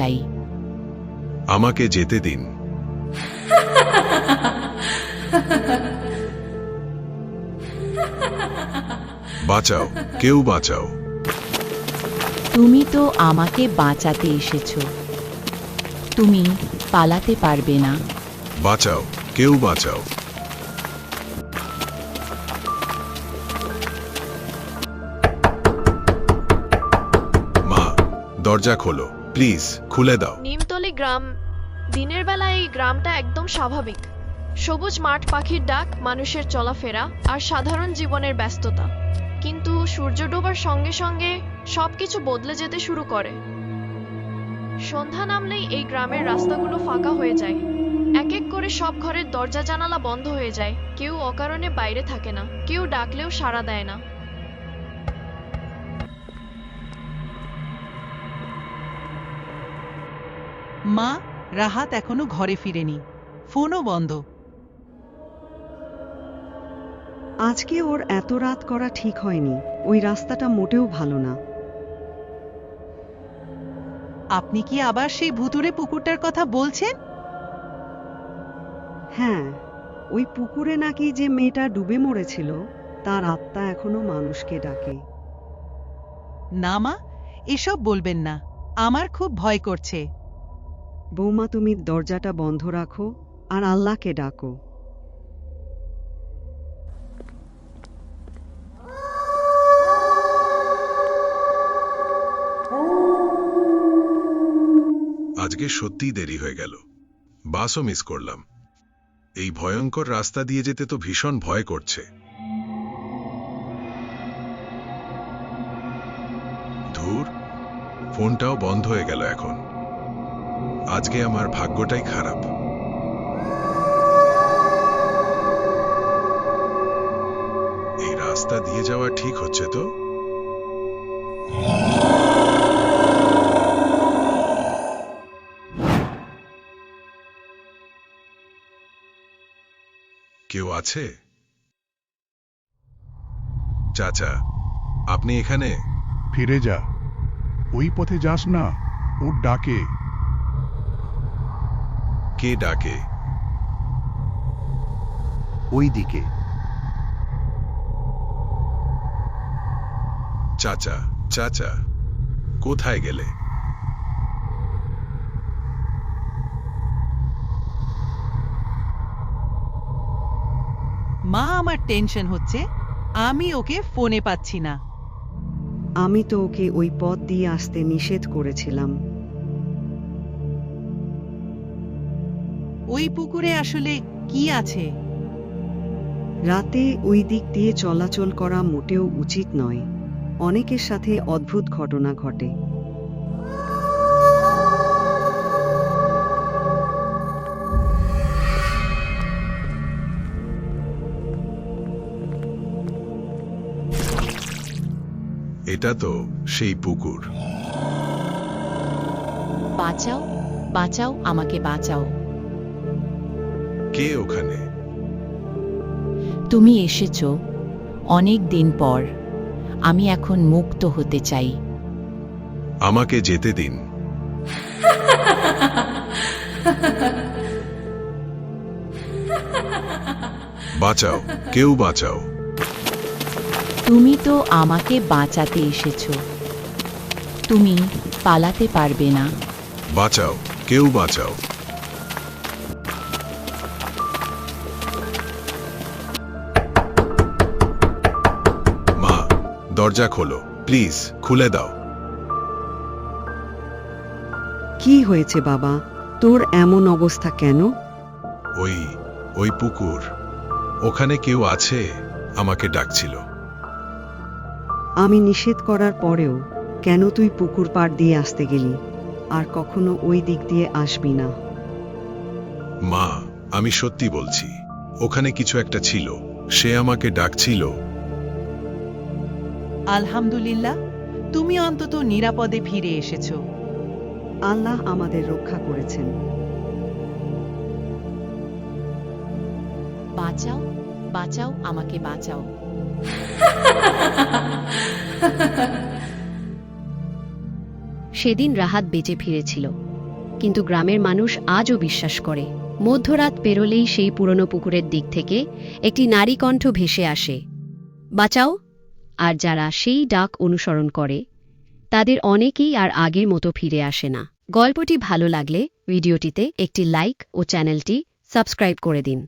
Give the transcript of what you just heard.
চাই। আমাকে যেতে দিন। বাঁচাও, কেউ বাঁচাও। তুমি তো আমাকে বাঁচাতে এসেছো। তুমি পালাতে পারবে না। বাঁচাও, কেউ বাঁচাও। মা, দরজা খোলো, প্লিজ খুলে দাও। নিমতলি গ্রাম। দিনের বেলা এই গ্রামটা একদম স্বাভাবিক। সবুজ মাঠ, পাখির ডাক, মানুষের চলাফেরা আর সাধারণ জীবনের ব্যস্ততা। কিন্তু সূর্য ডোবার সঙ্গে সঙ্গে সবকিছু বদলে যেতে শুরু করে। সন্ধ্যা নামলেই এই গ্রামের রাস্তাগুলো ফাঁকা হয়ে যায়। এক এক করে সব ঘরের দরজা জানালা বন্ধ হয়ে যায়। কেউ অকারণে বাইরে থাকে না, কেউ ডাকলেও সাড়া দেয় না। মা, রাহাত এখনো ঘরে ফিরেনি, ফোনও বন্ধ। আজকে ওর এত রাত করা ঠিক হয়নি। ওই রাস্তাটা মোটেও ভালো না। আপনি কি আবার সেই ভুতুড়ে পুকুরটার কথা বলছেন? হ্যাঁ, ওই পুকুরে নাকি যে মেয়েটা ডুবে মরেছিল, তার আত্মা এখনো মানুষকে ডাকে। না মা, এসব বলবেন না, আমার খুব ভয় করছে। বৌমা, তুমি দরজাটা বন্ধ রাখো আর আল্লাহকে ডাকো। আজকে সত্যিই দেরি হয়ে গেল। বাসও মিস করলাম। এই ভয়ঙ্কর রাস্তা দিয়ে যেতে তো ভীষণ ভয় করছে। ধুর, ফোনটাও বন্ধ হয়ে গেল এখন। আজকে আমার ভাগ্যটাই খারাপ। এই রাস্তা দিয়ে যাওয়া ঠিক হচ্ছে তো? কেউ আছে? চাচা, আপনি এখানে? ফিরে যা, ওই পথে যাস না, ওর ডাকে। কে ডাকে? ওই দিকে। চাচা, চাচা, কোথায় গেলে? মা, আমার টেনশন হচ্ছে, আমি ওকে ফোনে পাচ্ছি না। আমি তো ওকে ওই পথ দিয়ে আসতে নিষেধ করেছিলাম। ওই পুকুরে আসলে কি আছে? রাতে ওই দিক দিয়ে চলাচল করা মোটেও উচিত নয়। অনেকের সাথে অদ্ভুত ঘটনা ঘটে। এটা তো সেই পুকুর। বাঁচাও, বাঁচাও, আমাকে বাঁচাও। কে ওখানে? তুমি এসেছো অনেক দিন পর। আমি এখন মুক্ত হতে চাই। আমাকে যেতে দিন। বাঁচাও, কেউ বাঁচাও। তুমি তো আমাকে বাঁচাতে এসেছো। তুমি পালাতে পারবে না। বাঁচাও, কেউ বাঁচাও। মা, দরজা খোলো, প্লিজ খুলে দাও। কি হয়েছে বাবা, তোর এমন অবস্থা কেন? ওই পুকুর, ওখানে কেউ আছে, আমাকে ডাকছিল। আমি নিষেধ করার পরেও কেন তুই পুকুর পাড় দিয়ে আসতে গেলি? আর কখনো ওই দিক দিয়ে আসবি না। মা, আমি সত্যি বলছি, ওখানে কিছু একটা ছিল, সে আমাকে ডাকছিল। আলহামদুলিল্লাহ, তুমি অন্তত নিরাপদে ফিরে এসেছো। আল্লাহ আমাদের রক্ষা করেছেন। বাঁচাও, বাঁচাও, আমাকে বাঁচাও। সেদিন রাহাত বেঁচে ফিরেছিল, কিন্তু গ্রামের মানুষ আজও বিশ্বাস করে। মধ্যরাত পেরোলেই সেই পুরনো পুকুরের দিক থেকে একটি নারী কণ্ঠ ভেসে আসে, বাঁচাও। আর যারা সেই ডাক অনুসরণ করে তাদের অনেকেই আর আগের মতো ফিরে আসে না। গল্পটি ভালো লাগলে ভিডিওটিতে একটি লাইক ও চ্যানেলটি সাবস্ক্রাইব করে দিন।